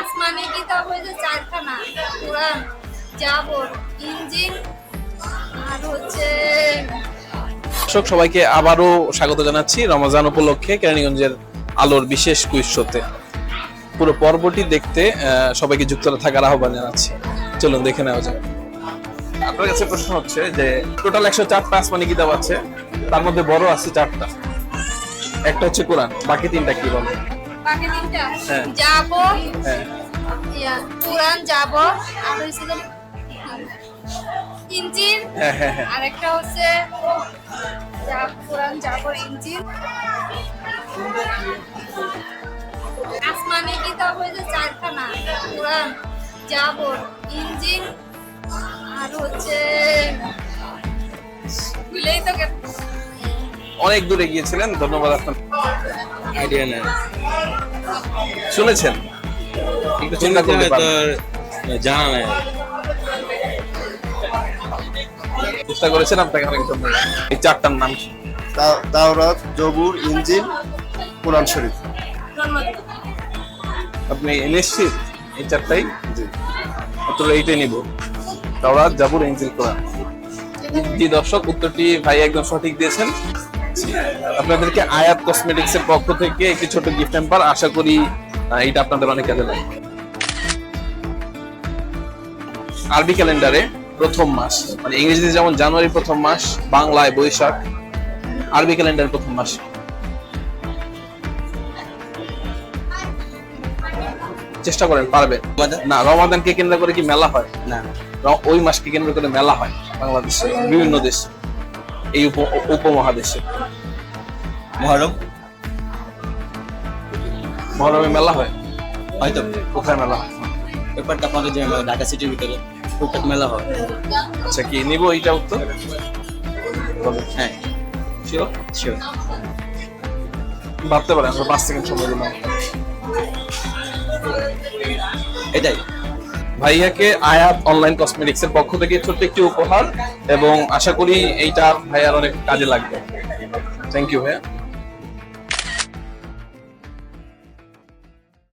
আসমানি কিতাব হয়েছে চারখানা, কোরআন, জাবর, ইনজিল আর হচ্ছে। দর্শক সবাইকে আবারও স্বাগত জানাচ্ছি রমজান উপলক্ষে কেরানীগঞ্জের আলোর বিশেষ কুইজ শোতে। পুরো পর্বটি দেখতে সবাইকে যুক্ত থাকার আহ্বান জানাচ্ছি। চলুন দেখে নেওয়া যাক। আপনার কাছে প্রশ্ন হচ্ছে যে টোটাল 104টা আসমানি কিতাব আছে, তার মধ্যে বড় আছে 4টা, একটা হচ্ছে কোরআন, বাকি 3টা কি বলেন? বাকি তিনটা হ্যাঁ। জাবর, হ্যাঁ কোরআন, জাবর আর হচ্ছে ইনজিল। হ্যাঁ হ্যাঁ হ্যাঁ আর একটা হচ্ছে কোরআন, জাবর, ইনজিল। আসমানি কিতাব হয়েছে চারখানা, কোরআন, জাবর, ইনজিল আর হচ্ছে ভুলেই তো অনেক দূরে গিয়েছিলেন, ধন্যবাদ। আপনার আইডিয়া নেই, শুনেছেন? একটু চিন্তা করতে পারেন। জানা নেই। চেষ্টা করেছেন, আপনাকে অনেক ধন্যবাদ। এই 4টার নাম কি? তাওরাত, জবুর, ইনজিল, কোরআন শরীফ। আপনি নিশ্চিত এই 4টাই? উত্তর এইটাই নিব, তাওরাত, জাবুর, ইনজিল, কোরআন। জি দর্শক, উত্তরটি ভাই একদম সঠিক দিয়েছেন। আপনাদেরকে আয়াত কসমেটিক্স এর পক্ষ থেকে একটি ছোট গিফট হ্যাম্পার, আশা করি এটা আপনাদের অনেক কাজে লাগবে। আরবি ক্যালেন্ডারে প্রথম মাস, মানে ইংরেজিতে যেমন জানুয়ারি প্রথম মাস, বাংলায় বৈশাখ, আরবি ক্যালেন্ডারের প্রথম মাস। চেষ্টা করেন, পারবেন না? রমাদানকে কেন্দ্র করে কি মেলা হয়? না, ওই মাসকে কেন্দ্র করে মেলা হয় বাংলাদেশে, বিভিন্ন দেশে, এই উপমহাদেশে। মহরম মহরমে মেলা হয়? হয়তো। কোথায় মেলা হয়? ব্যাপারটা আপনাদের যে ঢাকা সিটির ভিতরে টুকটাক মেলা হয়। আচ্ছা, কি নিব এইটা উত্তর? বলেন। হ্যাঁ, শিওর? শিওর। ভাবতে পারেন, আমরা 5 সেকেন্ড সময় দিলাম। এটাই। ভাইয়াকে আয়াত অনলাইন কসমেটিক্স এর পক্ষ থেকে ছোট্ট একটি উপহার, এবং আশা করি এইটা ভাইয়ার অনেক কাজে লাগবে। থ্যাংক ইউ ভাইয়া।